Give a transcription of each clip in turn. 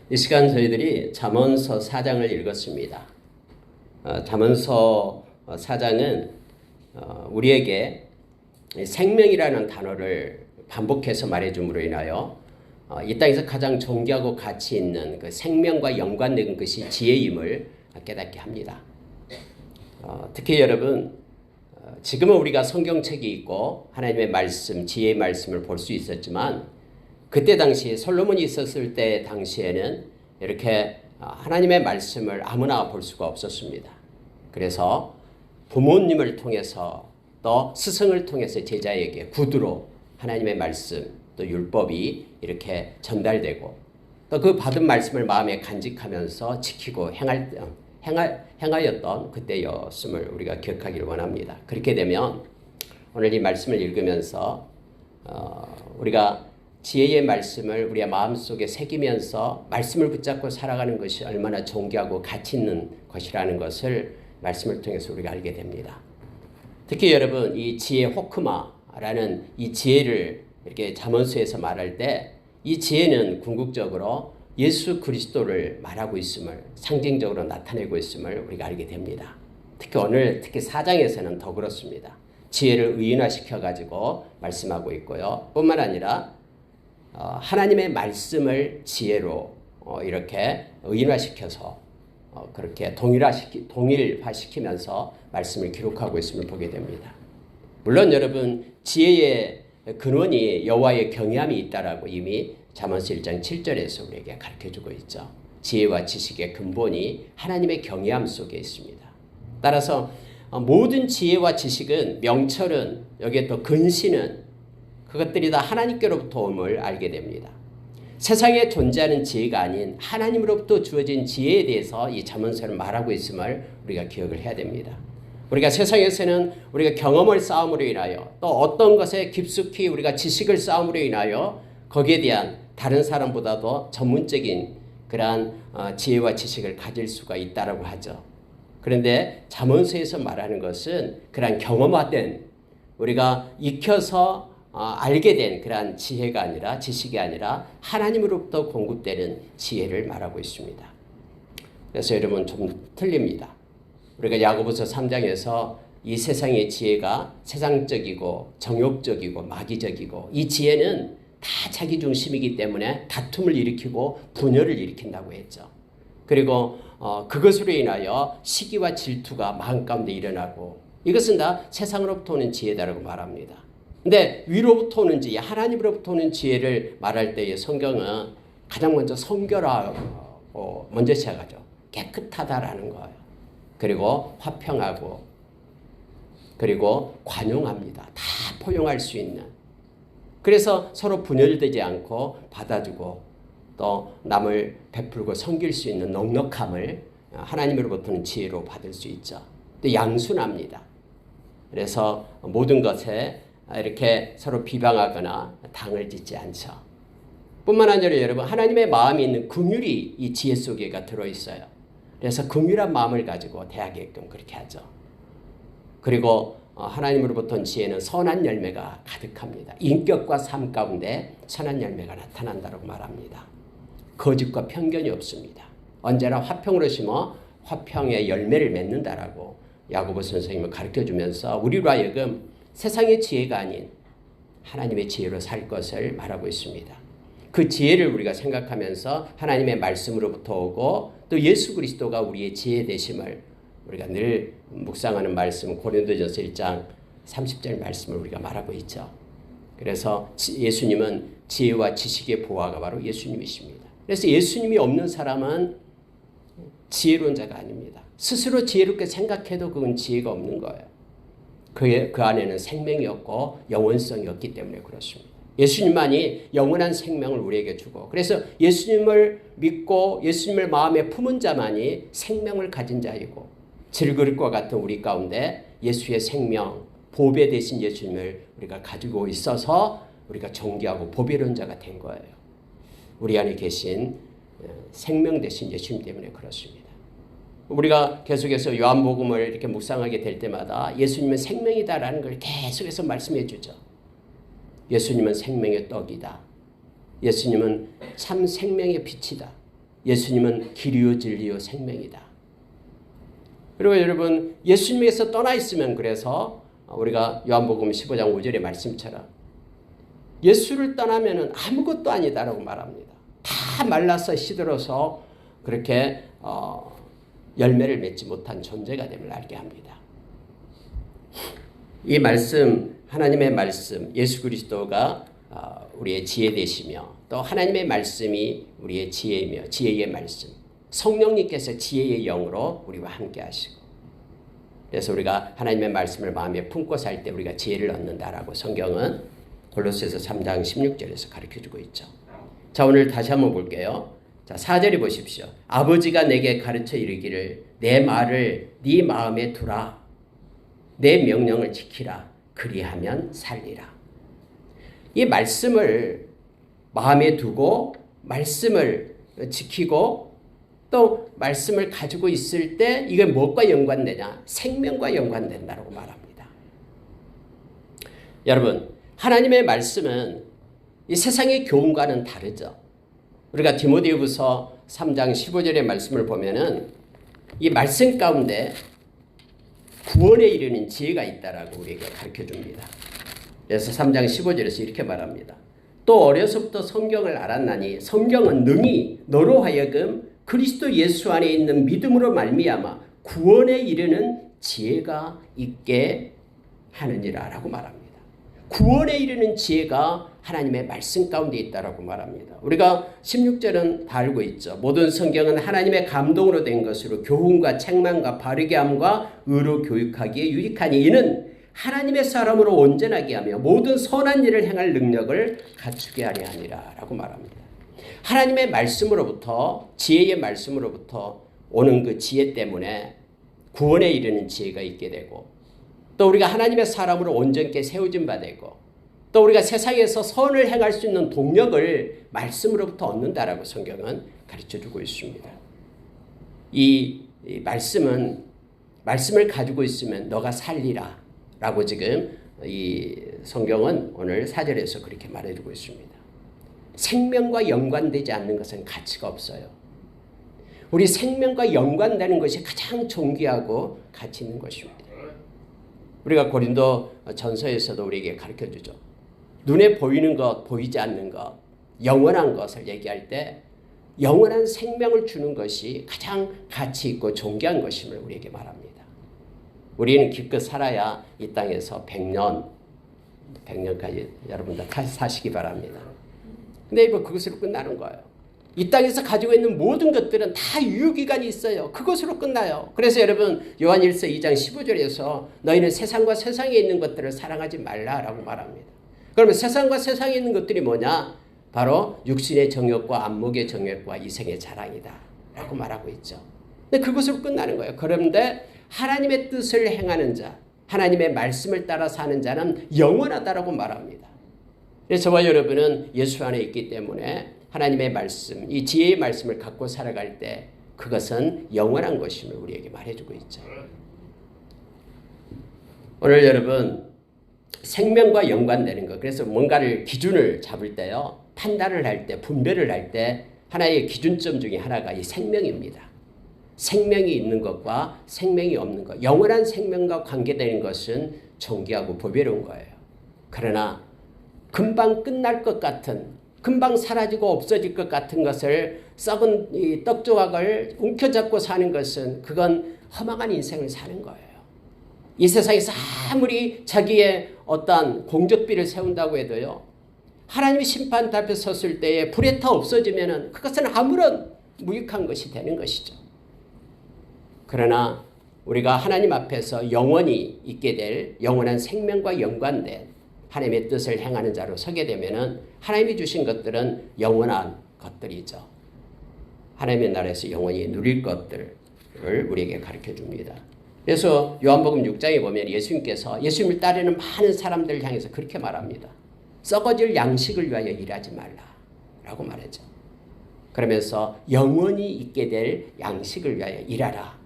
이 시간 저희들이 잠언서 4장을 읽었습니다. 잠언서 4장은 우리에게 생명이라는 단어를 반복해서 말해줌으로 인하여 이 땅에서 가장 존귀하고 가치 있는 그 생명과 연관된 것이 지혜임을 깨닫게 합니다. 특히 여러분, 지금은 우리가 성경책이 있고 하나님의 말씀, 지혜의 말씀을 볼 수 있었지만 그때 당시 솔로몬이 있었을 때 당시에는 이렇게 하나님의 말씀을 아무나 볼 수가 없었습니다. 그래서 부모님을 통해서 또 스승을 통해서 제자에게 구두로 하나님의 말씀 또 율법이 이렇게 전달되고 또 그 받은 말씀을 마음에 간직하면서 지키고 행하였던 그때였음을 우리가 기억하기를 원합니다. 그렇게 되면 오늘 이 말씀을 읽으면서 우리가 지혜의 말씀을 우리의 마음속에 새기면서 말씀을 붙잡고 살아가는 것이 얼마나 존귀하고 가치 있는 것이라는 것을 말씀을 통해서 우리가 알게 됩니다. 특히 여러분, 이 지혜 호크마라는 이 지혜를 이렇게 잠언서에서 말할 때 이 지혜는 궁극적으로 예수 그리스도를 말하고 있음을, 상징적으로 나타내고 있음을 우리가 알게 됩니다. 특히 4장에서는 더 그렇습니다. 지혜를 의인화시켜가지고 말씀하고 있고요. 뿐만 아니라 하나님의 말씀을 지혜로 이렇게 의인화시켜서 그렇게 동일화시키면서 말씀을 기록하고 있음을 보게 됩니다. 물론 여러분, 지혜의 근원이 여호와의 경외함이 있다라고 이미 잠언서 1장 7절에서 우리에게 가르쳐주고 있죠. 지혜와 지식의 근본이 하나님의 경외함 속에 있습니다. 따라서 모든 지혜와 지식은, 명철은, 여기에 또 근신은 그것들이 다 하나님께로부터 옴을 알게 됩니다. 세상에 존재하는 지혜가 아닌 하나님으로부터 주어진 지혜에 대해서 이 잠언서를 말하고 있음을 우리가 기억을 해야 됩니다. 우리가 세상에서는 우리가 경험을 쌓음으로 인하여 또 어떤 것에 깊숙이 우리가 지식을 쌓음으로 인하여 거기에 대한 다른 사람보다도 전문적인 그러한 지혜와 지식을 가질 수가 있다라고 하죠. 그런데 잠언서에서 말하는 것은 그러한 경험화된, 우리가 익혀서 알게 된 그러한 지혜가 아니라, 지식이 아니라 하나님으로부터 공급되는 지혜를 말하고 있습니다. 그래서 여러분, 좀 틀립니다. 우리가 야고보서 3장에서 이 세상의 지혜가 세상적이고 정욕적이고 마귀적이고, 이 지혜는 다 자기 중심이기 때문에 다툼을 일으키고 분열을 일으킨다고 했죠. 그리고 그것으로 인하여 시기와 질투가 마음 가운데 일어나고, 이것은 다 세상으로부터 오는 지혜다라고 말합니다. 근데 위로부터 오는 지혜, 하나님으로부터 오는 지혜를 말할 때의 성경은 가장 먼저 성결하고 먼저 시작하죠. 깨끗하다라는 거예요. 그리고 화평하고, 그리고 관용합니다. 다 포용할 수 있는. 그래서 서로 분열되지 않고 받아주고 또 남을 베풀고 섬길 수 있는 넉넉함을 하나님으로부터는 지혜로 받을 수 있죠. 또 양순합니다. 그래서 모든 것에 이렇게 서로 비방하거나 당을 짓지 않죠. 뿐만 아니라 여러분, 하나님의 마음이 있는 긍휼이 이 지혜 속에가 들어있어요. 그래서 긍휼한 마음을 가지고 대하게끔 그렇게 하죠. 그리고 하나님으로부터 지혜는 선한 열매가 가득합니다. 인격과 삶 가운데 선한 열매가 나타난다고 말합니다. 거짓과 편견이 없습니다. 언제나 화평으로 심어 화평의 열매를 맺는다라고 야고보 선생님을 가르쳐주면서 우리로 하여금 세상의 지혜가 아닌 하나님의 지혜로 살 것을 말하고 있습니다. 그 지혜를 우리가 생각하면서 하나님의 말씀으로부터 오고 또 예수 그리스도가 우리의 지혜 되심을 우리가 늘 묵상하는 말씀, 고린도전서 1장 30절 말씀을 우리가 말하고 있죠. 그래서 예수님은 지혜와 지식의 보화가 바로 예수님이십니다. 그래서 예수님이 없는 사람은 지혜로운 자가 아닙니다. 스스로 지혜롭게 생각해도 그건 지혜가 없는 거예요. 그 안에는 생명이 없고 영원성이 없기 때문에 그렇습니다. 예수님만이 영원한 생명을 우리에게 주고, 그래서 예수님을 믿고 예수님을 마음에 품은 자만이 생명을 가진 자이고, 질그릇과 같은 우리 가운데 예수의 생명, 보배 되신 예수님을 우리가 가지고 있어서 우리가 존귀하고 보배로운 자가 된 거예요. 우리 안에 계신 생명 되신 예수님 때문에 그렇습니다. 우리가 계속해서 요한복음을 이렇게 묵상하게 될 때마다 예수님은 생명이다라는 걸 계속해서 말씀해 주죠. 예수님은 생명의 떡이다. 예수님은 참 생명의 빛이다. 예수님은 길이요 진리요 생명이다. 그리고 여러분 예수님에서 떠나 있으면 그래서 우리가 요한복음 15장 5절의 말씀처럼 예수를 떠나면 아무것도 아니다라고 말합니다. 다 말라서 시들어서 그렇게 열매를 맺지 못한 존재가 됨을 알게 합니다. 이 말씀, 하나님의 말씀, 예수 그리스도가 우리의 지혜 되시며 또 하나님의 말씀이 우리의 지혜이며 지혜의 말씀, 성령님께서 지혜의 영으로 우리와 함께 하시고 그래서 우리가 하나님의 말씀을 마음에 품고 살 때 우리가 지혜를 얻는다라고 성경은 골로새서 3장 16절에서 가르쳐주고 있죠. 자, 오늘 다시 한번 볼게요. 자, 4절에 보십시오. 아버지가 내게 가르쳐 이르기를 내 말을 네 마음에 두라. 내 명령을 지키라. 그리하면 살리라. 이 말씀을 마음에 두고 말씀을 지키고 또 말씀을 가지고 있을 때 이게 무엇과 연관되냐? 생명과 연관된다고 말합니다. 여러분, 하나님의 말씀은 이 세상의 교훈과는 다르죠. 우리가 디모데후서 3장 15절의 말씀을 보면은 이 말씀 가운데 구원에 이르는 지혜가 있다라고 우리에게 가르쳐 줍니다. 그래서 3장 15절에서 이렇게 말합니다. 또 어려서부터 성경을 알았나니 성경은 능히 너로 하여금 그리스도 예수 안에 있는 믿음으로 말미암아 구원에 이르는 지혜가 있게 하느니라라고 말합니다. 구원에 이르는 지혜가 하나님의 말씀 가운데 있다라고 말합니다. 우리가 16절은 다 알고 있죠. 모든 성경은 하나님의 감동으로 된 것으로 교훈과 책망과 바르게 함과 의로 교육하기에 유익하니 이는 하나님의 사람으로 온전하게 하며 모든 선한 일을 행할 능력을 갖추게 하려 하니라라고 말합니다. 하나님의 말씀으로부터 지혜의 말씀으로부터 오는 그 지혜 때문에 구원에 이르는 지혜가 있게 되고 또 우리가 하나님의 사람으로 온전케 세워진 바 되고 또 우리가 세상에서 선을 행할 수 있는 동력을 말씀으로부터 얻는다라고 성경은 가르쳐주고 있습니다. 이 말씀은 말씀을 가지고 있으면 너가 살리라 라고 지금 이 성경은 오늘 4절에서 그렇게 말해주고 있습니다. 생명과 연관되지 않는 것은 가치가 없어요. 우리 생명과 연관되는 것이 가장 존귀하고 가치 있는 것입니다. 우리가 고린도 전서에서도 우리에게 가르쳐주죠. 눈에 보이는 것, 보이지 않는 것, 영원한 것을 얘기할 때 영원한 생명을 주는 것이 가장 가치 있고 존귀한 것임을 우리에게 말합니다. 우리는 기껏 살아야 이 땅에서 100년까지 여러분 다 사시기 바랍니다. 근데 그것으로 끝나는 거예요. 이 땅에서 가지고 있는 모든 것들은 다 유효기간이 있어요. 그것으로 끝나요. 그래서 여러분 요한일서 2장 15절에서 너희는 세상과 세상에 있는 것들을 사랑하지 말라라고 말합니다. 그러면 세상과 세상에 있는 것들이 뭐냐? 바로 육신의 정욕과 안목의 정욕과 이생의 자랑이다 라고 말하고 있죠. 근데 그것으로 끝나는 거예요. 그런데 하나님의 뜻을 행하는 자, 하나님의 말씀을 따라 사는 자는 영원하다라고 말합니다. 그래서 저와 여러분은 예수 안에 있기 때문에 하나님의 말씀, 이 지혜의 말씀을 갖고 살아갈 때 그것은 영원한 것임을 우리에게 말해주고 있죠. 오늘 여러분 생명과 연관되는 것, 그래서 뭔가를 기준을 잡을 때요, 판단을 할 때, 분별을 할 때 하나의 기준점 중에 하나가 이 생명입니다. 생명이 있는 것과 생명이 없는 것, 영원한 생명과 관계되는 것은 존귀하고 보배로운 거예요. 그러나 금방 끝날 것 같은, 금방 사라지고 없어질 것 같은 것을 썩은 이 떡조각을 움켜잡고 사는 것은 그건 허망한 인생을 사는 거예요. 이 세상에서 아무리 자기의 어떤 공적비를 세운다고 해도요, 하나님의 심판 앞에 섰을 때에 불에 타 없어지면은 그것은 아무런 무익한 것이 되는 것이죠. 그러나 우리가 하나님 앞에서 영원히 있게 될 영원한 생명과 연관된 하나님의 뜻을 행하는 자로 서게 되면은 하나님이 주신 것들은 영원한 것들이죠. 하나님의 나라에서 영원히 누릴 것들을 우리에게 가르쳐 줍니다. 그래서 요한복음 6장에 보면 예수님께서 예수님을 따르는 많은 사람들을 향해서 그렇게 말합니다. 썩어질 양식을 위하여 일하지 말라라고 말하죠. 그러면서 영원히 있게 될 양식을 위하여 일하라.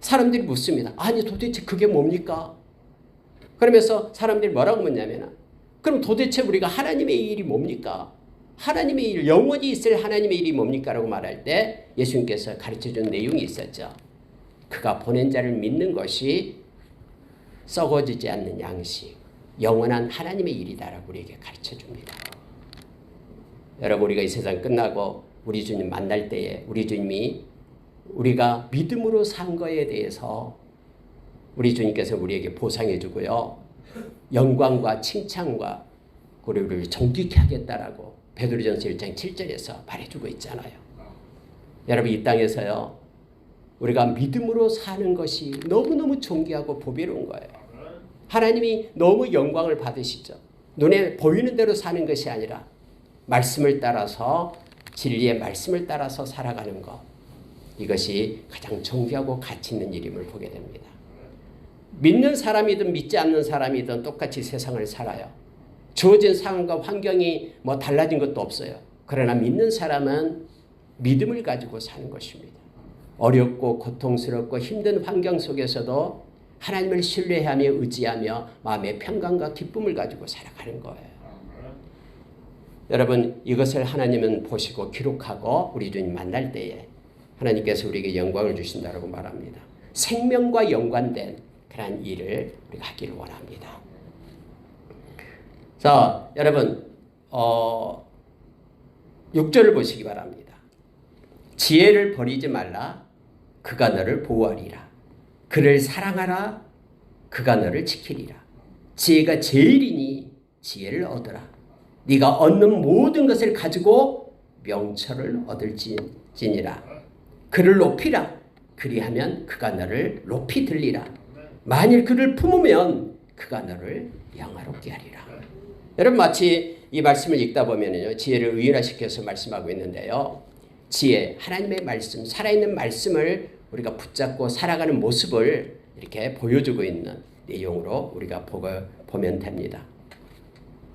사람들이 묻습니다. 아니 도대체 그게 뭡니까? 그러면서 사람들이 뭐라고 묻냐면 그럼 도대체 우리가 하나님의 일이 뭡니까? 하나님의 일, 영원히 있을 하나님의 일이 뭡니까? 라고 말할 때 예수님께서 가르쳐준 내용이 있었죠. 그가 보낸 자를 믿는 것이 썩어지지 않는 양식, 영원한 하나님의 일이다라고 우리에게 가르쳐줍니다. 여러분, 우리가 이 세상 끝나고 우리 주님 만날 때에 우리 주님이 우리가 믿음으로 산 거에 대해서 우리 주님께서 우리에게 보상해 주고요. 영광과 칭찬과 우리를 존귀케 하겠다라고 베드로전서 1장 7절에서 말해주고 있잖아요. 여러분, 이 땅에서요, 우리가 믿음으로 사는 것이 너무너무 존귀하고 보배로운 거예요. 하나님이 너무 영광을 받으시죠. 눈에 보이는 대로 사는 것이 아니라 말씀을 따라서, 진리의 말씀을 따라서 살아가는 것, 이것이 가장 존귀하고 가치 있는 일임을 보게 됩니다. 믿는 사람이든 믿지 않는 사람이든 똑같이 세상을 살아요. 주어진 상황과 환경이 뭐 달라진 것도 없어요. 그러나 믿는 사람은 믿음을 가지고 사는 것입니다. 어렵고 고통스럽고 힘든 환경 속에서도 하나님을 신뢰하며 의지하며 마음의 평강과 기쁨을 가지고 살아가는 거예요. 여러분, 이것을 하나님은 보시고 기록하고 우리 주님 만날 때에 하나님께서 우리에게 영광을 주신다고 말합니다. 생명과 연관된 그런 일을 우리가 하기를 원합니다. 자, 여러분, 6절을 보시기 바랍니다. 지혜를 버리지 말라. 그가 너를 보호하리라. 그를 사랑하라. 그가 너를 지키리라. 지혜가 제일이니 지혜를 얻으라. 네가 얻는 모든 것을 가지고 명철을 얻을지니라. 그를 높이라. 그리하면 그가 너를 높이 들리라. 만일 그를 품으면 그가 너를 영화롭게 하리라. 여러분, 마치 이 말씀을 읽다 보면요, 지혜를 의인화시켜서 말씀하고 있는데요. 지혜, 하나님의 말씀, 살아있는 말씀을 우리가 붙잡고 살아가는 모습을 이렇게 보여주고 있는 내용으로 우리가 보면 됩니다.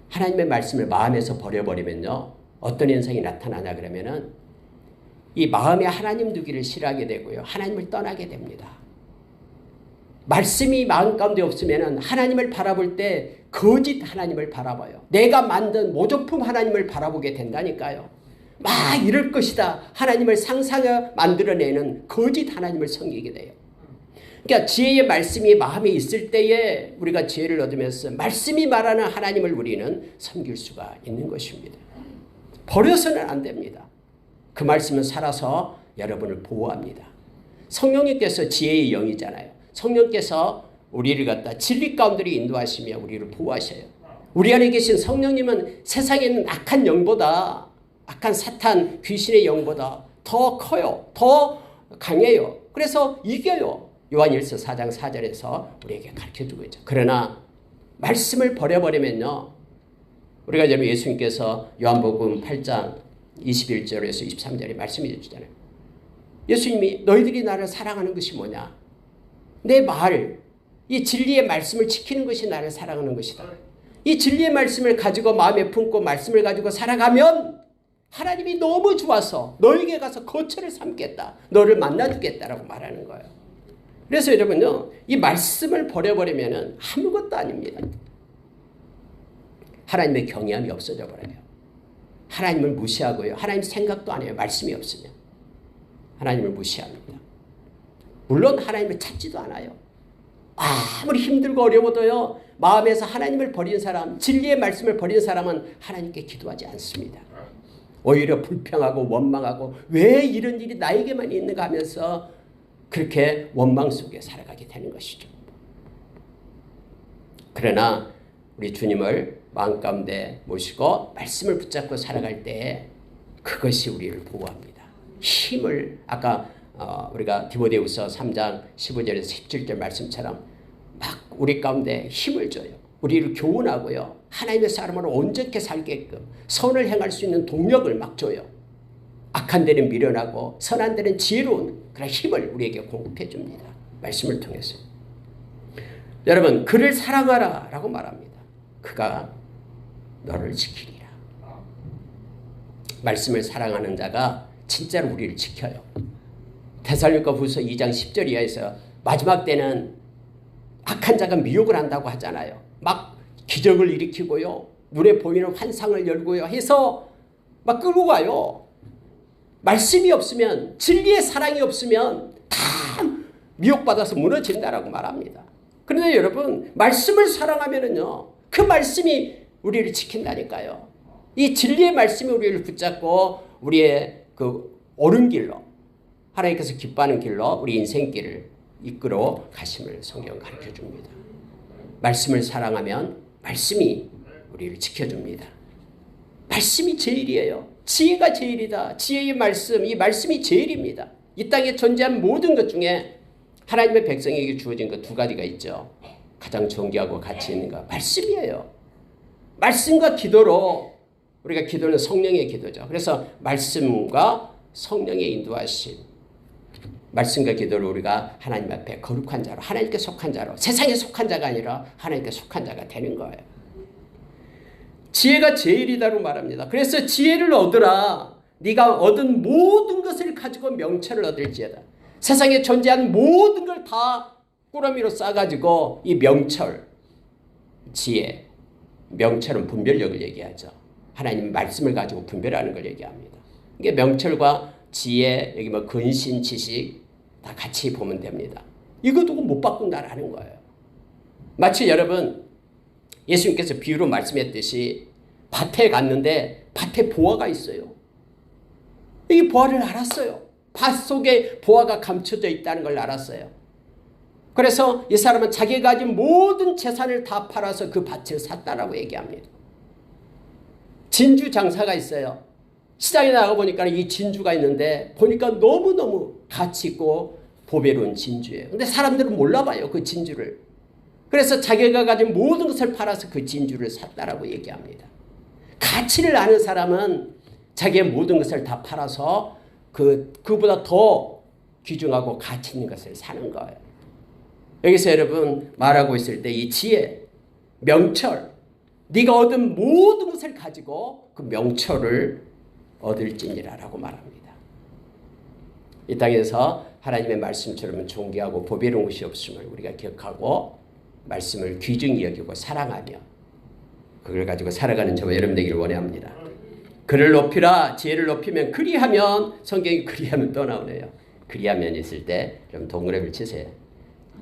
하나님의 말씀을 마음에서 버려버리면요, 어떤 현상이 나타나냐 그러면은 이 마음에 하나님 두기를 싫어하게 되고요, 하나님을 떠나게 됩니다. 말씀이 마음 가운데 없으면은 하나님을 바라볼 때 거짓 하나님을 바라봐요. 내가 만든 모조품 하나님을 바라보게 된다니까요. 막 이럴 것이다 하나님을 상상해 만들어내는 거짓 하나님을 섬기게 돼요. 그러니까 지혜의 말씀이 마음에 있을 때에 우리가 지혜를 얻으면서 말씀이 말하는 하나님을 우리는 섬길 수가 있는 것입니다. 버려서는 안 됩니다. 그 말씀은 살아서 여러분을 보호합니다. 성령님께서 지혜의 영이잖아요. 성령께서 우리를 갖다 진리 가운데로 인도하시며 우리를 보호하셔요. 우리 안에 계신 성령님은 세상에 있는 악한 영보다, 악한 사탄 귀신의 영보다 더 커요. 더 강해요. 그래서 이겨요. 요한일서 4장 4절에서 우리에게 가르쳐주고 있죠. 그러나 말씀을 버려버리면요, 우리가 이제 예수님께서 요한복음 8장 21절에서 23절에 말씀해 주잖아요. 예수님이 너희들이 나를 사랑하는 것이 뭐냐? 내 말, 이 진리의 말씀을 지키는 것이 나를 사랑하는 것이다. 이 진리의 말씀을 가지고 마음에 품고 말씀을 가지고 살아가면 하나님이 너무 좋아서 너에게 가서 거처를 삼겠다. 너를 만나주겠다라고 말하는 거예요. 그래서 여러분요, 이 말씀을 버려버리면 아무것도 아닙니다. 하나님의 경외함이 없어져 버려요. 하나님을 무시하고요. 하나님 생각도 안 해요. 말씀이 없으면. 하나님을 무시합니다. 물론 하나님을 찾지도 않아요. 아무리 힘들고 어려워도요, 마음에서 하나님을 버린 사람, 진리의 말씀을 버린 사람은 하나님께 기도하지 않습니다. 오히려 불평하고 원망하고 왜 이런 일이 나에게만 있는가 하면서 그렇게 원망 속에 살아가게 되는 것이죠. 그러나 우리 주님을 마음 가운데 모시고 말씀을 붙잡고 살아갈 때 그것이 우리를 보호합니다. 힘을, 아까 우리가 디모데후서 3장 15절에서 17절 말씀처럼 막 우리 가운데 힘을 줘요. 우리를 교훈하고요, 하나님의 사람으로 온전히 살게끔 선을 행할 수 있는 동력을 막 줘요. 악한 데는 미련하고 선한 데는 지혜로운 그런 힘을 우리에게 공급해 줍니다. 말씀을 통해서. 여러분, 그를 사랑하라 라고 말합니다. 그가 너를 지키리라. 말씀을 사랑하는 자가 진짜로 우리를 지켜요. 데살로니가후서 2장 10절 이하에서 마지막 때는 악한 자가 미혹을 한다고 하잖아요. 막 기적을 일으키고요, 눈에 보이는 환상을 열고요 해서 막 끌고 가요. 말씀이 없으면, 진리의 사랑이 없으면 다 미혹받아서 무너진다라고 말합니다. 그런데 여러분, 말씀을 사랑하면은요, 그 말씀이 우리를 지킨다니까요. 이 진리의 말씀이 우리를 붙잡고 우리의 그 옳은 길로, 하나님께서 기뻐하는 길로 우리 인생길을 이끌어 가심을 성경 가르쳐 줍니다. 말씀을 사랑하면 말씀이 우리를 지켜줍니다. 말씀이 제일이에요. 지혜가 제일이다. 지혜의 말씀, 이 말씀이 제일입니다. 이 땅에 존재한 모든 것 중에 하나님의 백성에게 주어진 것 두 가지가 있죠. 가장 존귀하고 가치 있는 것, 말씀이에요. 말씀과 기도로, 우리가 기도는 성령의 기도죠. 그래서 말씀과 성령의 인도하심, 말씀과 기도를 우리가 하나님 앞에 거룩한 자로, 하나님께 속한 자로, 세상에 속한 자가 아니라 하나님께 속한 자가 되는 거예요. 지혜가 제일이다로 말합니다. 그래서 지혜를 얻으라. 네가 얻은 모든 것을 가지고 명철을 얻을지어다. 세상에 존재한 모든 걸 다 꾸러미로 싸가지고 이 명철, 지혜, 명철은 분별력을 얘기하죠. 하나님 말씀을 가지고 분별하는 걸 얘기합니다. 이게 명철과 지혜, 여기 뭐 근신, 지식 다 같이 보면 됩니다. 이거 두고 못 바꾼다라는 거예요. 마치 여러분, 예수님께서 비유로 말씀했듯이 밭에 갔는데 밭에 보화가 있어요. 이 보화를 알았어요. 밭 속에 보화가 감춰져 있다는 걸 알았어요. 그래서 이 사람은 자기가 가진 모든 재산을 다 팔아서 그 밭을 샀다라고 얘기합니다. 진주 장사가 있어요. 시장에 나가보니까 이 진주가 있는데 보니까 너무너무 가치 있고 보배로운 진주예요. 근데 사람들은 몰라봐요, 그 진주를. 그래서 자기가 가진 모든 것을 팔아서 그 진주를 샀다라고 얘기합니다. 가치를 아는 사람은 자기의 모든 것을 다 팔아서 그보다 더 귀중하고 가치 있는 것을 사는 거예요. 여기서 여러분 말하고 있을 때 이 지혜, 명철, 네가 얻은 모든 것을 가지고 그 명철을 얻을지니라라고 말합니다. 이 땅에서 하나님의 말씀처럼 존귀하고 보배로운 것이 없음을 우리가 기억하고 말씀을 귀중히 여기고 사랑하며 그걸 가지고 살아가는 저와 여러분 되기를 원합니다. 그를 높이라. 지혜를 높이면, 그리하면, 성경이 그리하면 또 나오네요. 그리하면 있을 때 좀 동그라미를 치세요.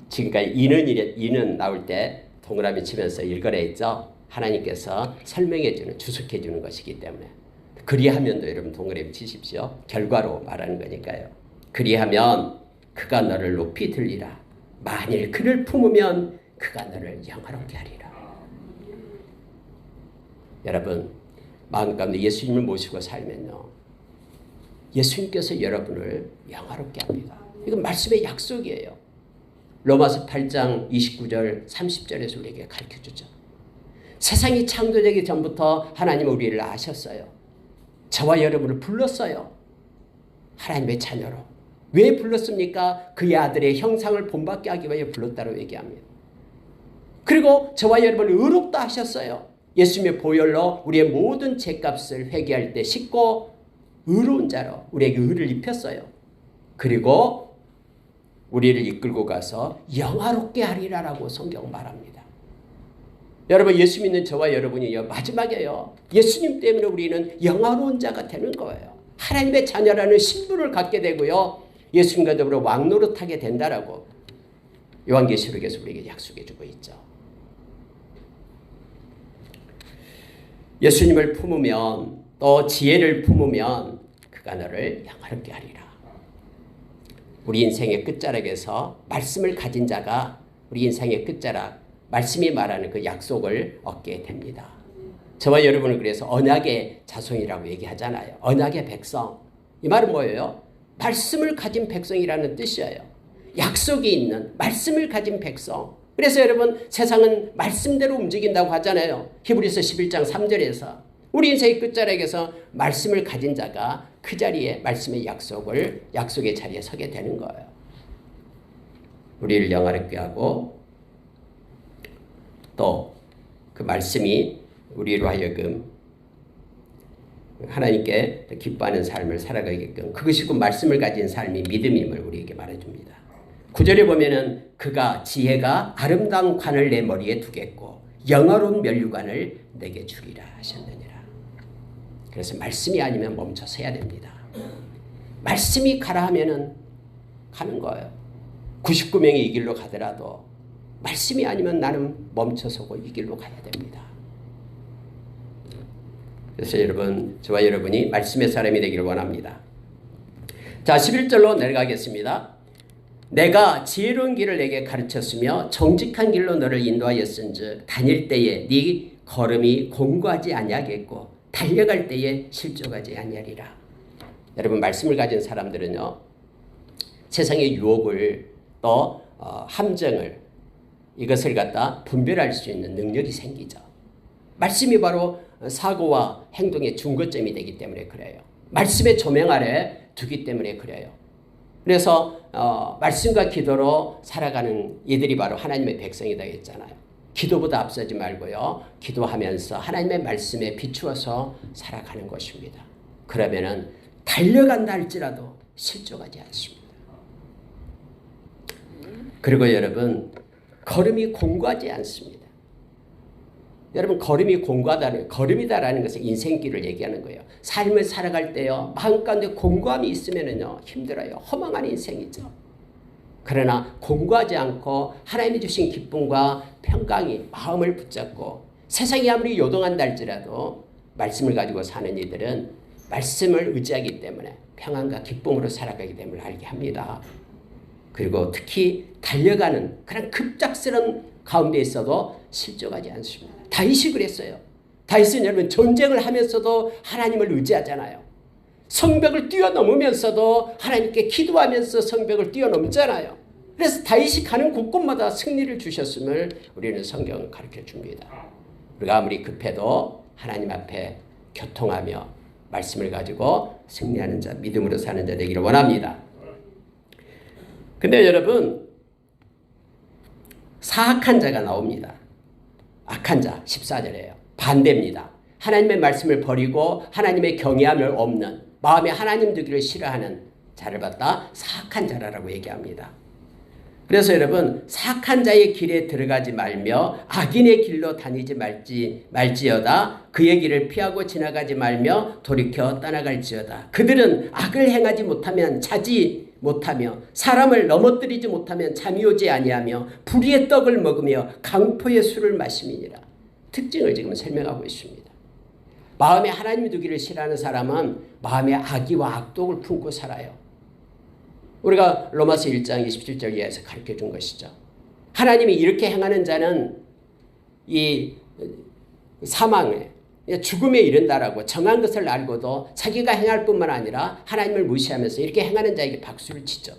지금까지 이는 나올 때 동그라미 치면서 일거래 했죠. 하나님께서 설명해 주는, 주석해 주는 것이기 때문에 그리하면도 여러분 동그라미 치십시오. 결과로 말하는 거니까요. 그리하면 그가 너를 높이 들리라. 만일 그를 품으면 그가 너를 영화롭게 하리라. 여러분 마음 가운데 예수님을 모시고 살면요, 예수님께서 여러분을 영화롭게 합니다. 이건 말씀의 약속이에요. 로마서 8장 29절 30절에서 우리에게 가르쳐주죠. 세상이 창조되기 전부터 하나님은 우리를 아셨어요. 저와 여러분을 불렀어요. 하나님의 자녀로. 왜 불렀습니까? 그의 아들의 형상을 본받게 하기 위해 불렀다고 얘기합니다. 그리고 저와 여러분을 의롭다 하셨어요. 예수님의 보혈로 우리의 모든 죄값을 회개할 때 씻고 의로운 자로 우리에게 의를 입혔어요. 그리고 우리를 이끌고 가서 영화롭게 하리라라고 성경 말합니다. 여러분 예수 믿는 저와 여러분이요, 마지막에요, 예수님 때문에 우리는 영화로운 자가 되는 거예요. 하나님의 자녀라는 신분을 갖게 되고요, 예수님과 더불어 왕노릇하게 된다라고 요한계시록에서 우리에게 약속해 주고 있죠. 예수님을 품으면, 또 지혜를 품으면 그가 너를 영화롭게 하리라. 우리 인생의 끝자락에서 말씀을 가진 자가 우리 인생의 끝자락, 말씀이 말하는 그 약속을 얻게 됩니다. 저와 여러분은 그래서 언약의 자손이라고 얘기하잖아요. 언약의 백성. 이 말은 뭐예요? 말씀을 가진 백성이라는 뜻이에요. 약속이 있는 말씀을 가진 백성. 그래서 여러분 세상은 말씀대로 움직인다고 하잖아요. 히브리서 11장 3절에서 우리 인생의 끝자락에서 말씀을 가진 자가 그 자리에 말씀의 약속의 자리에 서게 되는 거예요. 우리를 영화롭게 하고 또 그 말씀이 우리로 하여금 하나님께 기뻐하는 삶을 살아가게끔, 그것이 그 말씀을 가진 삶이 믿음임을 우리에게 말해줍니다. 9절에 보면은 그가 지혜가 아름다운 관을 내 머리에 두겠고 영화로운 면류관을 내게 주리라 하셨느니라. 그래서 말씀이 아니면 멈춰 서야 됩니다. 말씀이 가라 하면은 가는 거예요. 99명이 이 길로 가더라도 말씀이 아니면 나는 멈춰서고 이 길로 가야 됩니다. 그래서 여러분, 저와 여러분이 말씀의 사람이 되기를 원합니다. 자, 11절로 내려가겠습니다. 내가 지혜로운 길을 내게 가르쳤으며 정직한 길로 너를 인도하였은즉 다닐 때에 네 걸음이 공고하지 아니하겠고 달려갈 때에 실족하지 아니하리라. 여러분, 말씀을 가진 사람들은요, 세상의 유혹을 또 함정을 이것을 갖다 분별할 수 있는 능력이 생기죠. 말씀이 바로 사고와 행동의 중거점이 되기 때문에 그래요. 말씀의 조명 아래 두기 때문에 그래요. 그래서 말씀과 기도로 살아가는 이들이 바로 하나님의 백성이다 했잖아요. 기도보다 앞서지 말고요, 기도하면서 하나님의 말씀에 비추어서 살아가는 것입니다. 그러면은 달려간다 할지라도 실족하지 않습니다. 그리고 여러분, 걸음이 공고하지 않습니다. 여러분, 걸음이 공고하다는, 걸음이다라는 것은 인생길을 얘기하는 거예요. 삶을 살아갈 때요, 마음 가운데 공고함이 있으면은요, 힘들어요. 허망한 인생이죠. 그러나 공고하지 않고 하나님이 주신 기쁨과 평강이 마음을 붙잡고 세상이 아무리 요동한다 할지라도 말씀을 가지고 사는 이들은 말씀을 의지하기 때문에 평안과 기쁨으로 살아가기 때문에 알게 합니다. 그리고 특히 달려가는 그런 급작스러운 가운데 있어도 실족하지 않습니다. 다윗이 그랬어요. 다윗은 여러분 전쟁을 하면서도 하나님을 의지하잖아요. 성벽을 뛰어넘으면서도 하나님께 기도하면서 성벽을 뛰어넘잖아요. 그래서 다윗이 가는 곳곳마다 승리를 주셨음을 우리는 성경은 가르쳐 줍니다. 우리가 아무리 급해도 하나님 앞에 교통하며 말씀을 가지고 승리하는 자, 믿음으로 사는 자 되기를 원합니다. 근데 여러분, 사악한 자가 나옵니다. 악한 자, 14절이에요. 반대입니다. 하나님의 말씀을 버리고 하나님의 경외함을 없는, 마음에 하나님 두기를 싫어하는 자를 갖다 사악한 자라고 얘기합니다. 그래서 여러분, 사악한 자의 길에 들어가지 말며 악인의 길로 다니지 말지어다. 그의 길을 피하고 지나가지 말며 돌이켜 떠나갈지어다. 그들은 악을 행하지 못하면 자지 못하며 사람을 넘어뜨리지 못하면 잠이 오지 아니하며 불의의 떡을 먹으며 강포의 술을 마심이니라. 특징을 지금 설명하고 있습니다. 마음에 하나님 두기를 싫어하는 사람은 마음에 악의와 악독을 품고 살아요. 우리가 로마서 1장 27절 이하에서 가르쳐 준 것이죠. 하나님이 이렇게 행하는 자는 이 사망에, 죽음에 이른다라고 정한 것을 알고도 자기가 행할 뿐만 아니라 하나님을 무시하면서 이렇게 행하는 자에게 박수를 치죠.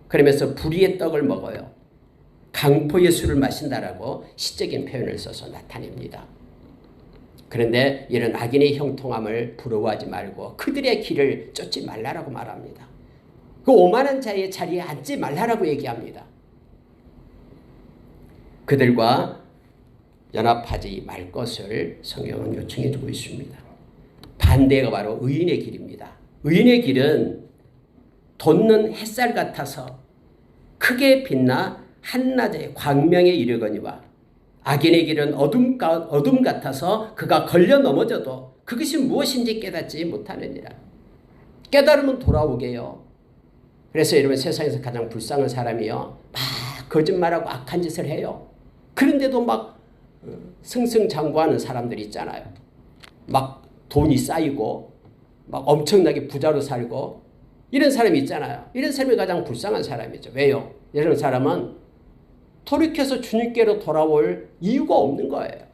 그러면서 불의의 떡을 먹어요. 강포의 술을 마신다라고 시적인 표현을 써서 나타냅니다. 그런데 이런 악인의 형통함을 부러워하지 말고 그들의 길을 쫓지 말라라고 말합니다. 그 오만한 자의 자리에 앉지 말라라고 얘기합니다. 그들과 연합하지 말 것을 성경은 요청해 주고 있습니다. 반대가 바로 의인의 길입니다. 의인의 길은 돋는 햇살 같아서 크게 빛나 한낮의 광명에 이르거니와 악인의 길은 어둠 같아서 그가 걸려 넘어져도 그것이 무엇인지 깨닫지 못하느니라. 깨달으면 돌아오게요. 그래서 여러분, 세상에서 가장 불쌍한 사람이요, 막 거짓말하고 악한 짓을 해요. 그런데도 막 승승장구하는 사람들이 있잖아요. 막 돈이 쌓이고 막 엄청나게 부자로 살고 이런 사람이 있잖아요. 이런 사람이 가장 불쌍한 사람이죠. 왜요? 이런 사람은 돌이켜서 주님께로 돌아올 이유가 없는 거예요.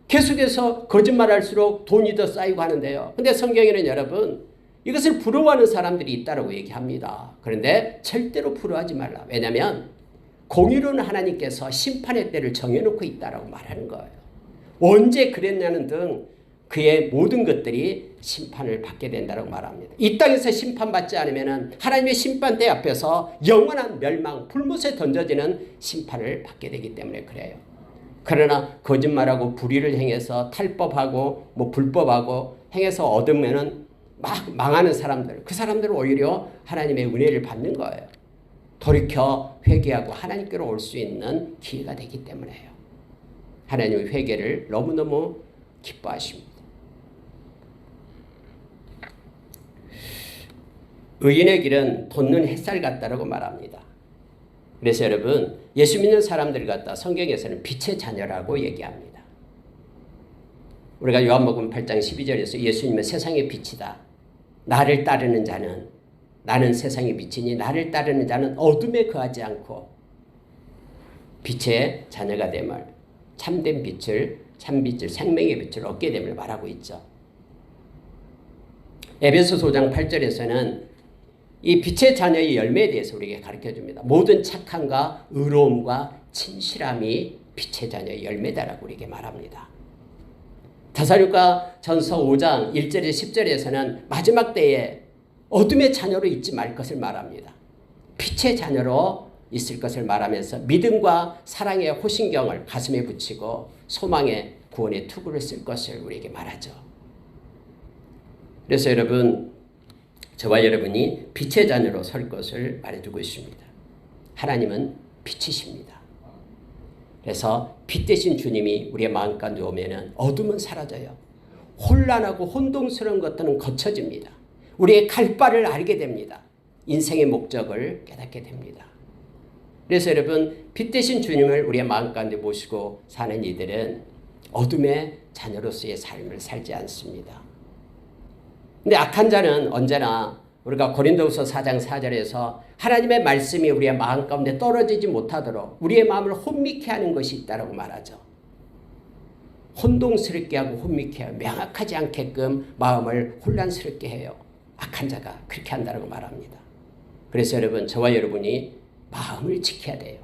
계속해서 거짓말할수록 돈이 더 쌓이고 하는데요. 근데 성경에는 여러분, 이것을 부러워하는 사람들이 있다고 얘기합니다. 그런데 절대로 부러워하지 말라. 왜냐하면 공의로운 하나님께서 심판의 때를 정해놓고 있다고 말하는 거예요. 언제 그랬냐는 등 그의 모든 것들이 심판을 받게 된다고 말합니다. 이 땅에서 심판받지 않으면 하나님의 심판대 앞에서 영원한 멸망, 불못에 던져지는 심판을 받게 되기 때문에 그래요. 그러나 거짓말하고 불의를 행해서 탈법하고 불법하고 행해서 얻으면은 막 망하는 사람들, 그 사람들은 오히려 하나님의 은혜를 받는 거예요. 돌이켜 회개하고 하나님께로 올 수 있는 기회가 되기 때문에요. 하나님의 회개를 너무너무 기뻐하십니다. 의인의 길은 돋는 햇살 같다라고 말합니다. 그래서 여러분 예수 믿는 사람들 갖다 성경에서는 빛의 자녀라고 얘기합니다. 우리가 요한복음 8장 12절에서 예수님은 세상의 빛이다. 나를 따르는 자는 나는 세상의 빛이니 나를 따르는 자는 어둠에 거하지 않고 빛의 자녀가 됨을 참된 빛을 참빛을 생명의 빛을 얻게 됨을 말하고 있죠. 에베소서 5장 8절에서는 이 빛의 자녀의 열매에 대해서 우리에게 가르쳐줍니다. 모든 착함과 의로움과 진실함이 빛의 자녀의 열매다라고 우리에게 말합니다. 데살로니가 전서 5장 1절에 10절에서는 마지막 때에 어둠의 자녀로 있지 말 것을 말합니다. 빛의 자녀로 있을 것을 말하면서 믿음과 사랑의 호신경을 가슴에 붙이고 소망의 구원의 투구를 쓸 것을 우리에게 말하죠. 그래서 여러분 저와 여러분이 빛의 자녀로 설 것을 말해주고 있습니다. 하나님은 빛이십니다. 그래서 빛 대신 주님이 우리의 마음 가운데 오면은 어둠은 사라져요. 혼란하고 혼동스러운 것들은 거쳐집니다. 우리의 갈 바를 알게 됩니다. 인생의 목적을 깨닫게 됩니다. 그래서 여러분 빛 대신 주님을 우리의 마음 가운데 모시고 사는 이들은 어둠의 자녀로서의 삶을 살지 않습니다. 근데 악한 자는 언제나 우리가 고린도후서 4장 4절에서 하나님의 말씀이 우리의 마음 가운데 떨어지지 못하도록 우리의 마음을 혼미케 하는 것이 있다고 말하죠. 혼동스럽게 하고 혼미케 하고 명확하지 않게끔 마음을 혼란스럽게 해요. 악한 자가 그렇게 한다고 말합니다. 그래서 여러분 저와 여러분이 마음을 지켜야 돼요.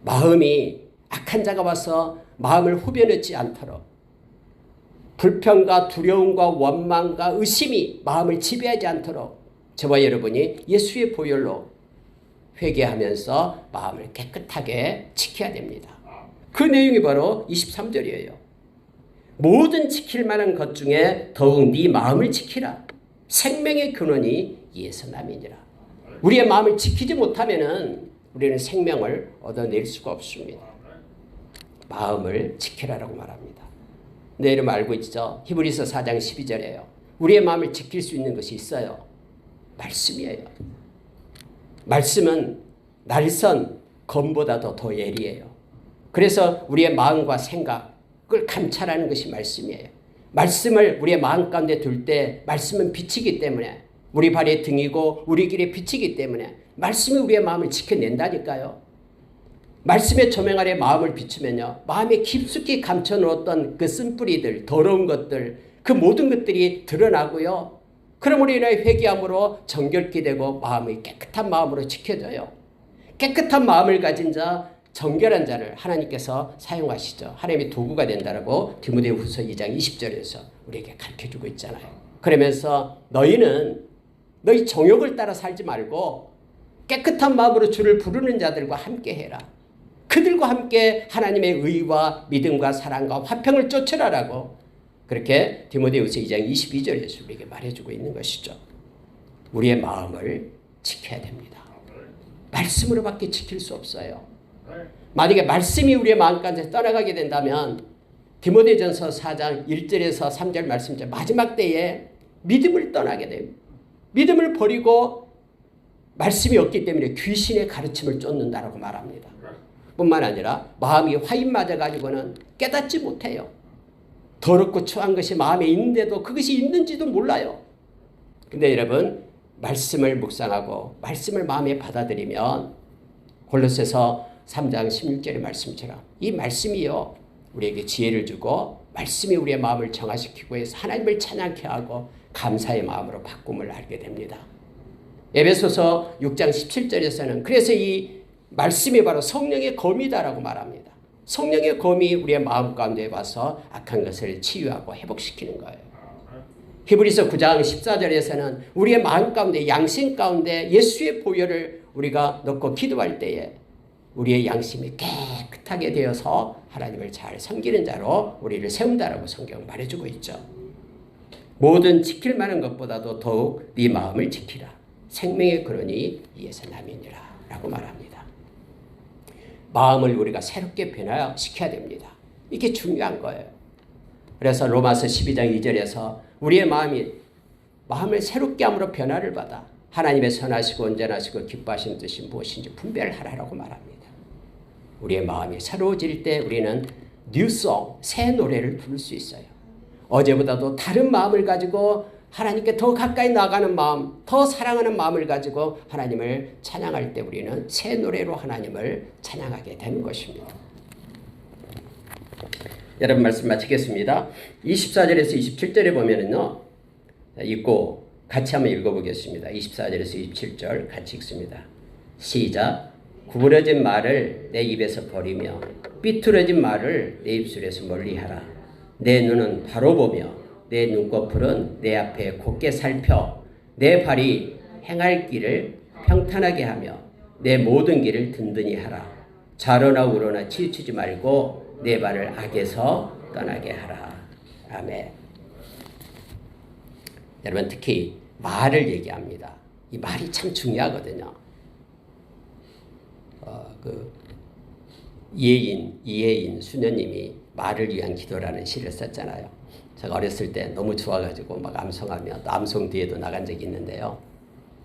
마음이 악한 자가 와서 마음을 후벼넣지 않도록 불평과 두려움과 원망과 의심이 마음을 지배하지 않도록 저와 여러분이 예수의 보혈로 회개하면서 마음을 깨끗하게 지켜야 됩니다. 그 내용이 바로 23절이에요. 모든 지킬 만한 것 중에 더욱 네 마음을 지키라. 생명의 근원이 이에서 남이니라. 우리의 마음을 지키지 못하면은 우리는 생명을 얻어낼 수가 없습니다. 마음을 지키라라고 말합니다. 네, 여러분 알고 있죠? 히브리서 4장 12절이에요. 우리의 마음을 지킬 수 있는 것이 있어요. 말씀이에요. 말씀은 날선 검보다도 더 예리해요. 그래서 우리의 마음과 생각을 감찰하는 것이 말씀이에요. 말씀을 우리의 마음 가운데 둘 때 말씀은 빛이기 때문에 우리 발의 등이고 우리 길의 빛이기 때문에 말씀이 우리의 마음을 지켜낸다니까요. 말씀의 조명 아래 마음을 비추면요. 마음에 깊숙이 감춰놓았던 그 쓴뿌리들, 더러운 것들, 그 모든 것들이 드러나고요. 그럼 우리는 회개함으로 정결케 되고 마음이 깨끗한 마음으로 지켜져요. 깨끗한 마음을 가진 자, 정결한 자를 하나님께서 사용하시죠. 하나님의 도구가 된다라고 디모데후서 2장 20절에서 우리에게 가르쳐주고 있잖아요. 그러면서 너희는 너희 정욕을 따라 살지 말고 깨끗한 마음으로 주를 부르는 자들과 함께 해라. 그들과 함께 하나님의 의와 믿음과 사랑과 화평을 쫓으라라고 그렇게 디모데후서 2장 22절에서 우리에게 말해주고 있는 것이죠. 우리의 마음을 지켜야 됩니다. 말씀으로밖에 지킬 수 없어요. 만약에 말씀이 우리의 마음까지 떠나가게 된다면 디모데전서 4장 1절에서 3절 말씀처럼 마지막 때에 믿음을 떠나게 됩니다. 믿음을 버리고 말씀이 없기 때문에 귀신의 가르침을 쫓는다라고 말합니다. 뿐만 아니라 마음이 화인 맞아가지고는 깨닫지 못해요. 더럽고 추한 것이 마음에 있는데도 그것이 있는지도 몰라요. 근데 여러분 말씀을 묵상하고 말씀을 마음에 받아들이면 골로새서 3장 16절의 말씀처럼 이 말씀이요 우리에게 지혜를 주고 말씀이 우리의 마음을 정화시키고 해서 하나님을 찬양케 하고 감사의 마음으로 바꿈을 알게 됩니다. 에베소서 6장 17절에서는 그래서 이 말씀이 바로 성령의 검이다라고 말합니다. 성령의 검이 우리의 마음 가운데 와서 악한 것을 치유하고 회복시키는 거예요. 히브리서 9장 14절에서는 우리의 마음 가운데 양심 가운데 예수의 보혈을 우리가 넣고 기도할 때에 우리의 양심이 깨끗하게 되어서 하나님을 잘 섬기는 자로 우리를 세운다라고 성경 말해주고 있죠. 모든 지킬 만한 것보다도 더욱 네 마음을 지키라. 생명의 근원이 이에서 남이니라 라고 말합니다. 마음을 우리가 새롭게 변화시켜야 됩니다. 이게 중요한 거예요. 그래서 로마서 12장 2절에서 우리의 마음을 새롭게 함으로 변화를 받아 하나님의 선하시고 온전하시고 기뻐하시는 뜻이 무엇인지 분별하라고 말합니다. 우리의 마음이 새로워질 때 우리는 뉴송, 새 노래를 부를 수 있어요. 어제보다도 다른 마음을 가지고 하나님께 더 가까이 나가는 마음, 더 사랑하는 마음을 가지고 하나님을 찬양할 때 우리는 새 노래로 하나님을 찬양하게 되는 것입니다. 여러분 말씀 마치겠습니다. 24절에서 27절에 보면은요, 읽고 같이 한번 읽어보겠습니다. 24절에서 27절 같이 읽습니다. 시작. 구부러진 말을 내 입에서 버리며 삐뚤어진 말을 내 입술에서 멀리하라. 내 눈은 바로 보며 내 눈꺼풀은 내 앞에 곧게 살펴 내 발이 행할 길을 평탄하게 하며 내 모든 길을 든든히 하라. 좌로나 우로나 치우치지 말고 내 발을 악에서 떠나게 하라. 아멘. 여러분 특히 말을 얘기합니다. 이 말이 참 중요하거든요. 이예인 수녀님이 말을 위한 기도라는 시를 썼잖아요. 제가 어렸을 때 너무 좋아가지고 막 암송하며 암송 뒤에도 나간 적이 있는데요.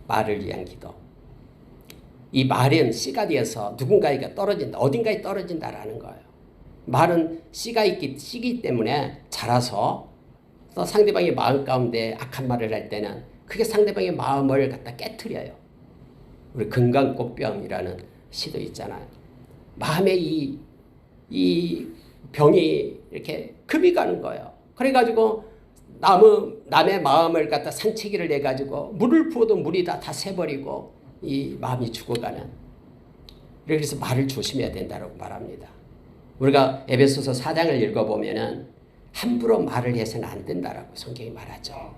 말을 위한 기도. 이 말은 씨가 되어서 누군가에게 떨어진다, 어딘가에 떨어진다라는 거예요. 말은 씨가 씨기 때문에 자라서 또 상대방의 마음 가운데 악한 말을 할 때는 그게 상대방의 마음을 갖다 깨트려요. 우리 금강꽃병이라는 시도 있잖아요. 마음에 이 병이 이렇게 급이 가는 거예요. 그래가지고 남의 마음을 갖다 상체기를 내가지고 물을 부어도 물이 다 새버리고 이 마음이 죽어가는. 그래서 말을 조심해야 된다고 말합니다. 우리가 에베소서 4장을 읽어보면은 함부로 말을 해서는 안 된다라고 성경이 말하죠.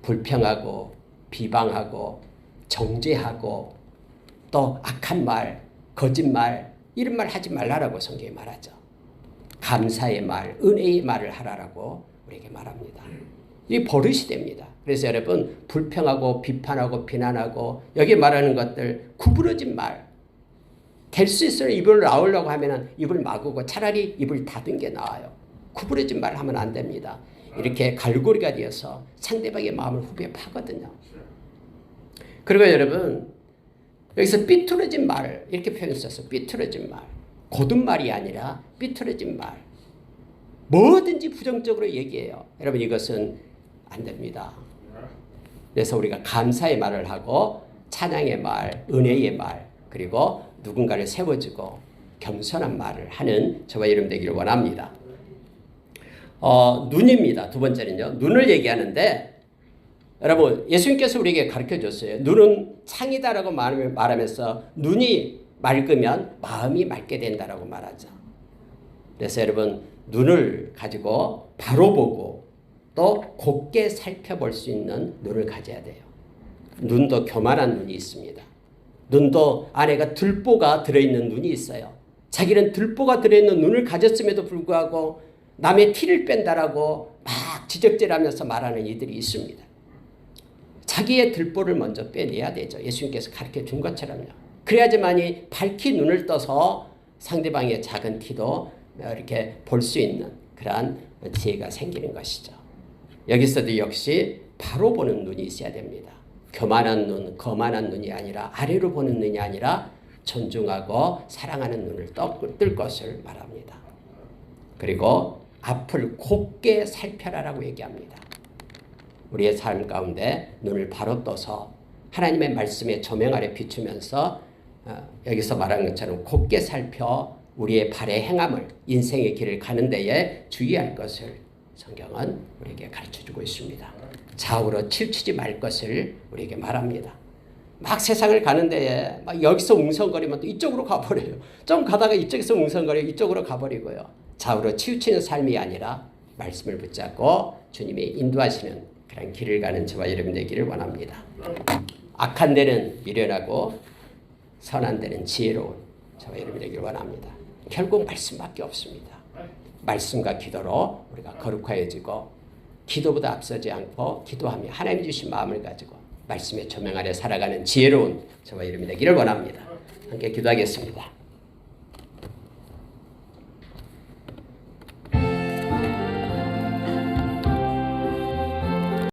불평하고 비방하고 정죄하고 또 악한 말, 거짓말 이런 말 하지 말라라고 성경이 말하죠. 감사의 말, 은혜의 말을 하라라고 우리에게 말합니다. 이 버릇이 됩니다. 그래서 여러분 불평하고 비판하고 비난하고 여기 말하는 것들 구부러진 말 될 수 있어요. 입을 나오려고 하면 입을 막고 차라리 입을 닫은 게 나아요. 구부러진 말 하면 안 됩니다. 이렇게 갈고리가 되어서 상대방의 마음을 후벼 파거든요. 그리고 여러분 여기서 삐뚤어진 말 이렇게 표현했어요. 삐뚤어진 말. 고든 말이 아니라 삐뚤어진 말. 뭐든지 부정적으로 얘기해요. 여러분 이것은 안 됩니다. 그래서 우리가 감사의 말을 하고 찬양의 말, 은혜의 말, 그리고 누군가를 세워주고 겸손한 말을 하는 저와 여러분 되기를 원합니다. 눈입니다. 두 번째는요. 눈을 얘기하는데 여러분 예수님께서 우리에게 가르쳐줬어요. 눈은 창이다라고 말하면서 눈이 맑으면 마음이 맑게 된다라고 말하죠. 그래서 여러분 눈을 가지고 바로 보고 또 곱게 살펴볼 수 있는 눈을 가져야 돼요. 눈도 교만한 눈이 있습니다. 눈도 안에가 들보가 들어있는 눈이 있어요. 자기는 들보가 들어있는 눈을 가졌음에도 불구하고 남의 티를 뺀다라고 막 지적질하면서 말하는 이들이 있습니다. 자기의 들보를 먼저 빼내야 되죠. 예수님께서 가르쳐 준 것처럼요. 그래야지만이 밝히 눈을 떠서 상대방의 작은 티도 이렇게 볼 수 있는 그러한 지혜가 생기는 것이죠. 여기서도 역시 바로 보는 눈이 있어야 됩니다. 교만한 눈, 거만한 눈이 아니라 아래로 보는 눈이 아니라 존중하고 사랑하는 눈을 뜰 것을 말합니다. 그리고 앞을 곱게 살펴라라고 얘기합니다. 우리의 삶 가운데 눈을 바로 떠서 하나님의 말씀에 조명 아래 비추면서 여기서 말한 것처럼 곱게 살펴 우리의 발의 행함을 인생의 길을 가는 데에 주의할 것을 성경은 우리에게 가르쳐주고 있습니다. 좌우로 치우치지 말 것을 우리에게 말합니다. 막 세상을 가는 데에 막 여기서 웅성거리면 또 이쪽으로 가버려요. 좀 가다가 이쪽에서 웅성거려 이쪽으로 가버리고요. 좌우로 치우치는 삶이 아니라 말씀을 붙잡고 주님이 인도하시는 그런 길을 가는 저와 여러분 되기를 원합니다. 악한 데는 미련하고 선한 데는 지혜로운 저와 여러분 되기를 원합니다. 결국 말씀밖에 없습니다. 말씀과 기도로 우리가 거룩하여지고 기도보다 앞서지 않고 기도하며 하나님 주신 마음을 가지고 말씀의 조명 아래 살아가는 지혜로운 저와 여러분 되기를 원합니다. 함께 기도하겠습니다.